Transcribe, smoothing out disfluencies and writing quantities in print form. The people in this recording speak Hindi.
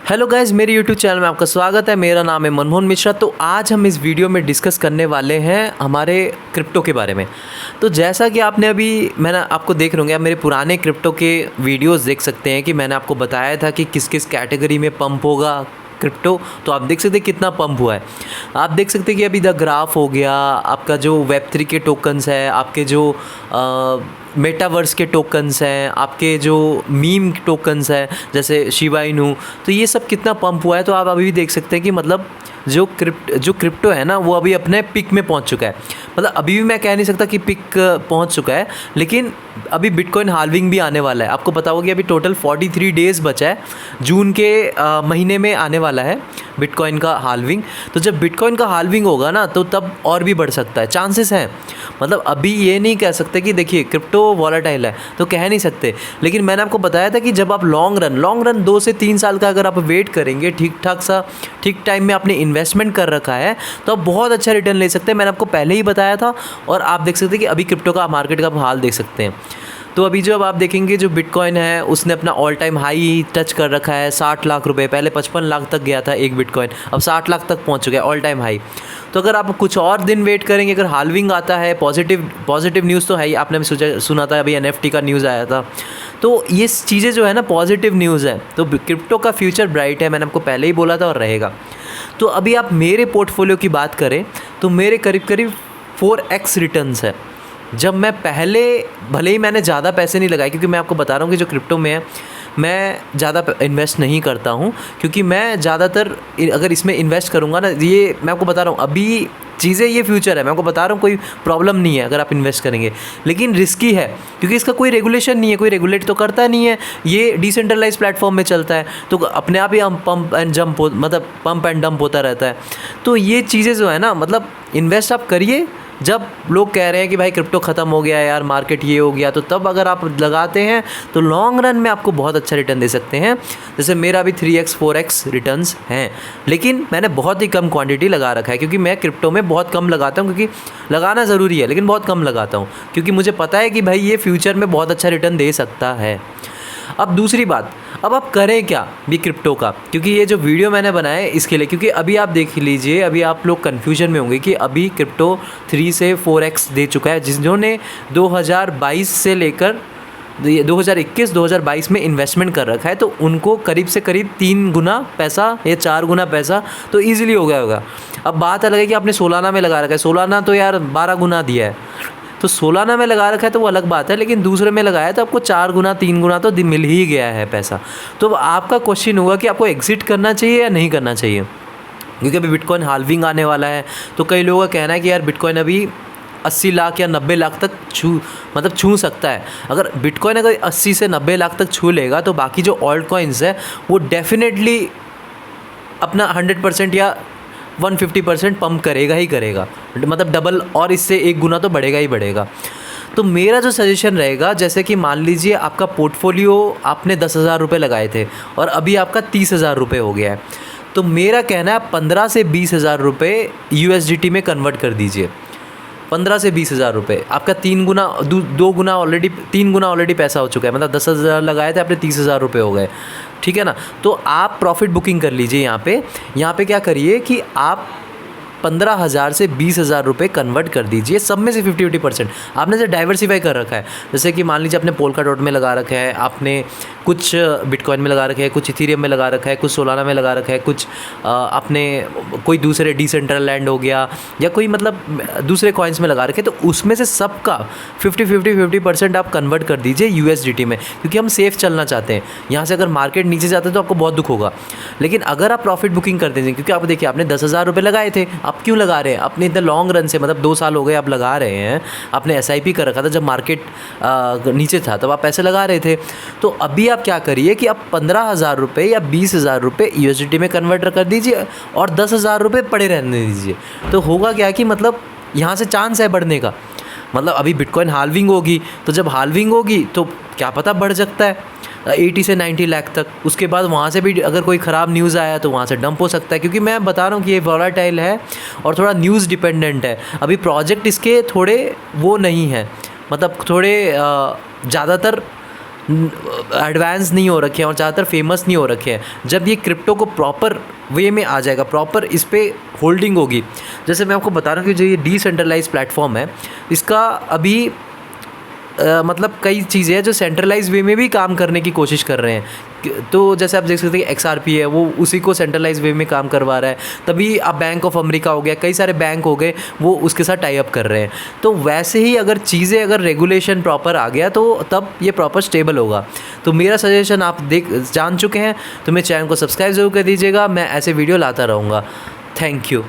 हेलो गाइस, मेरे यूट्यूब चैनल में आपका स्वागत है। मेरा नाम है मनमोहन मिश्रा। तो आज हम इस वीडियो में डिस्कस करने वाले हैं हमारे क्रिप्टो के बारे में। तो जैसा कि आपने मैंने आपको देख रहे होंगे, आप मेरे पुराने क्रिप्टो के वीडियोस देख सकते हैं कि मैंने आपको बताया था कि किस किस कैटेगरी में पंप होगा क्रिप्टो। तो आप देख सकते हैं कितना पंप हुआ है। आप देख सकते हैं कि अभी द ग्राफ हो गया, आपका जो वेब3 के टोकन्स है, आपके जो मेटावर्स के टोकन्स हैं, आपके जो मीम टोकन्स हैं जैसे शिबा इनू, तो ये सब कितना पंप हुआ है। तो आप अभी भी देख सकते हैं कि मतलब जो क्रिप्टो है ना, वो अभी अपने पिक में पहुंच चुका है। मतलब अभी भी मैं कह नहीं सकता कि पिक पहुंच चुका है, लेकिन अभी बिटकॉइन हाल्विंग भी आने वाला है। आपको पता होगा कि अभी टोटल 43 डेज़ बचा है, जून के महीने में आने वाला है बिटकॉइन का हाल्विंग। तो जब बिटकॉइन का हाल्विंग होगा ना, तो तब और भी बढ़ सकता है, चांसेस हैं। मतलब अभी ये नहीं कह सकते कि देखिए क्रिप्टो वॉलेटाइल है, तो कह नहीं सकते। लेकिन मैंने आपको बताया था कि जब आप लॉन्ग रन 2 से 3 साल का अगर आप वेट करेंगे, ठीक टाइम में आपने इन्वेस्टमेंट कर रखा है, तो आप बहुत अच्छा रिटर्न ले सकते हैं। मैंने आपको पहले ही बताया था। और आप देख सकते हैं कि अभी क्रिप्टो का मार्केट का हाल देख सकते हैं। तो अभी जब आप देखेंगे, जो बिटकॉइन है उसने अपना ऑल टाइम हाई टच कर रखा है 60 लाख रुपए। पहले 55 लाख तक गया था एक बिटकॉइन, अब 60 लाख तक पहुंच चुका है ऑल टाइम हाई। तो अगर आप कुछ और दिन वेट करेंगे, अगर हाल्विंग आता है, पॉजिटिव न्यूज़ तो है ही। आपने भी सुना था, अभी NFT का न्यूज़ आया था। तो ये चीज़ें जो है ना, पॉजिटिव न्यूज़ है। तो क्रिप्टो का फ्यूचर ब्राइट है, मैंने आपको पहले ही बोला था और रहेगा। तो अभी आप मेरे पोर्टफोलियो की बात करें तो मेरे करीब 4x रिटर्न्स है। जब मैं पहले, भले ही मैंने ज़्यादा पैसे नहीं लगाए, क्योंकि मैं आपको बता रहा हूँ कि जो क्रिप्टो में है मैं ज़्यादा इन्वेस्ट नहीं करता हूँ, क्योंकि मैं ज़्यादातर अगर इसमें इन्वेस्ट करूँगा ना, ये मैं आपको बता रहा हूँ, अभी चीज़ें ये फ्यूचर है, मैं आपको बता रहा हूँ, कोई प्रॉब्लम नहीं है अगर आप इन्वेस्ट करेंगे। लेकिन रिस्की है, क्योंकि इसका कोई रेगुलेशन नहीं है, कोई रेगुलेट तो करता नहीं है। ये डिसेंट्रलाइज प्लेटफॉर्म में चलता है, तो अपने आप ही हम पंप एंड डंप होता रहता है। तो ये चीज़ें जो है ना, मतलब इन्वेस्ट आप करिए जब लोग कह रहे हैं कि भाई क्रिप्टो ख़त्म हो गया है यार, मार्केट ये हो गया, तो तब अगर आप लगाते हैं तो लॉन्ग रन में आपको बहुत अच्छा रिटर्न दे सकते हैं। जैसे मेरा भी 3x 4x रिटर्न्स हैं, लेकिन मैंने बहुत ही कम क्वांटिटी लगा रखा है, क्योंकि मैं क्रिप्टो में बहुत कम लगाता हूँ, क्योंकि लगाना ज़रूरी है, लेकिन बहुत कम लगाता हूँ, क्योंकि मुझे पता है कि भाई ये फ्यूचर में बहुत अच्छा रिटर्न दे सकता है। अब दूसरी बात, अब आप करें क्या भी क्रिप्टो का, क्योंकि ये जो वीडियो मैंने बनाया है इसके लिए, क्योंकि अभी आप देख लीजिए, अभी आप लोग कन्फ्यूजन में होंगे कि अभी क्रिप्टो 3 से 4x दे चुका है। जिन्होंने 2022 से लेकर 2021-2022 में इन्वेस्टमेंट कर रखा है, तो उनको करीब से करीब 3 गुना पैसा या 4 गुना पैसा तो ईजिली हो गया होगा। अब बात अलग है कि आपने सोलाना में लगा रखा है, सोलाना तो यार 12 गुना दिया है। तो सोलाना में लगा रखा है तो वो अलग बात है, लेकिन दूसरे में लगाया तो आपको 4 गुना 3 गुना तो मिल ही गया है पैसा। तो आपका क्वेश्चन होगा कि आपको एग्जिट करना चाहिए या नहीं करना चाहिए, क्योंकि अभी बिटकॉइन हाल्विंग आने वाला है। तो कई लोगों का कहना है कि यार बिटकॉइन अभी 80 लाख या 90 लाख तक छू सकता है। अगर बिटकॉइन अगर 80 से 90 लाख तक छू लेगा, तो बाकी जो ऑल्ट कॉइन्स है वो डेफिनेटली अपना 100% या 150% पंप करेगा ही करेगा, मतलब डबल, और इससे 1 गुना तो बढ़ेगा ही बढ़ेगा। तो मेरा जो सजेशन रहेगा, जैसे कि मान लीजिए आपका पोर्टफोलियो आपने 10,000 रुपये लगाए थे और अभी आपका 30,000 रुपये हो गया है, तो मेरा कहना है 15 से 20,000 रुपये USDT में कन्वर्ट कर दीजिए। 15 से 20,000 रुपये आपका 3 गुना 2 गुना ऑलरेडी 3 गुना ऑलरेडी पैसा हो चुका है। मतलब 10,000 लगाए थे आपने, 30,000 रुपये हो गए, ठीक है ना। तो आप प्रॉफिट बुकिंग कर लीजिए। यहाँ पे क्या करिए कि आप 15,000 से 20,000 रुपये कन्वर्ट कर दीजिए। सब में से 50-50% आपने से डाइवर्सिफाई कर रखा है। जैसे कि मान लीजिए आपने पोल्काडॉट में लगा रखा है, आपने कुछ बिटकॉइन में लगा रखा है, कुछ इथीरियम में लगा रखा है, कुछ सोलाना में लगा रखा है, कुछ आपने कोई दूसरे डिसेंट्रलैंड हो गया, या कोई मतलब दूसरे कॉइन्स में लगा रखे, तो उसमें से सबका 50% आप कन्वर्ट कर दीजिए USDT में, क्योंकि हम सेफ़ चलना चाहते हैं। यहाँ से अगर मार्केट नीचे जाता है तो आपको बहुत दुख होगा। लेकिन अगर आप प्रॉफिट बुकिंग कर दीजिए, क्योंकि आप देखिए आपने 10,000 रुपये लगाए थे, आप क्यों लगा रहे हैं? अपने इतना लॉन्ग रन से, मतलब 2 साल हो गए आप लगा रहे हैं। आपने SIP कर रखा था, जब मार्केट नीचे था तब आप पैसे लगा रहे थे। तो अभी आप क्या करिए कि आप 15,000 रुपये या 20,000 रुपये USDT में कन्वर्ट कर दीजिए और 10,000 रुपये पड़े रहने दीजिए। तो होगा क्या कि मतलब यहाँ से चांस है बढ़ने का। मतलब अभी बिटकॉइन हाल्विंग होगी, तो जब हाल्विंग होगी तो क्या पता बढ़ सकता है 80 से 90 लाख तक। उसके बाद वहाँ से भी अगर कोई ख़राब न्यूज़ आया तो वहाँ से डंप हो सकता है, क्योंकि मैं बता रहा हूँ कि ये वॉलेटाइल है और थोड़ा न्यूज़ डिपेंडेंट है। अभी प्रोजेक्ट इसके थोड़े वो नहीं है, मतलब थोड़े ज़्यादातर एडवांस नहीं हो रखे हैं और ज़्यादातर फेमस नहीं हो रखे हैं। जब ये क्रिप्टो को प्रॉपर वे में आ जाएगा, प्रॉपर इस पे होल्डिंग होगी, जैसे मैं आपको बता रहा हूँ कि जो ये डिसेंट्रलाइज प्लेटफॉर्म है, इसका अभी मतलब कई चीज़ें हैं जो सेंट्रलाइज वे में भी काम करने की कोशिश कर रहे हैं। तो जैसे आप देख सकते हैं कि XRP है, वो उसी को सेंट्रलाइज वे में काम करवा रहा है। तभी अब बैंक ऑफ अमेरिका हो गया, कई सारे बैंक हो गए, वो उसके साथ टाई अप कर रहे हैं। तो वैसे ही अगर चीज़ें, अगर रेगुलेशन प्रॉपर आ गया तो तब ये प्रॉपर स्टेबल होगा। तो मेरा सजेशन आप जान चुके हैं, तो मेरे चैनल को सब्सक्राइब ज़रूर कर दीजिएगा। मैं ऐसे वीडियो लाता रहूँगा। Thank you.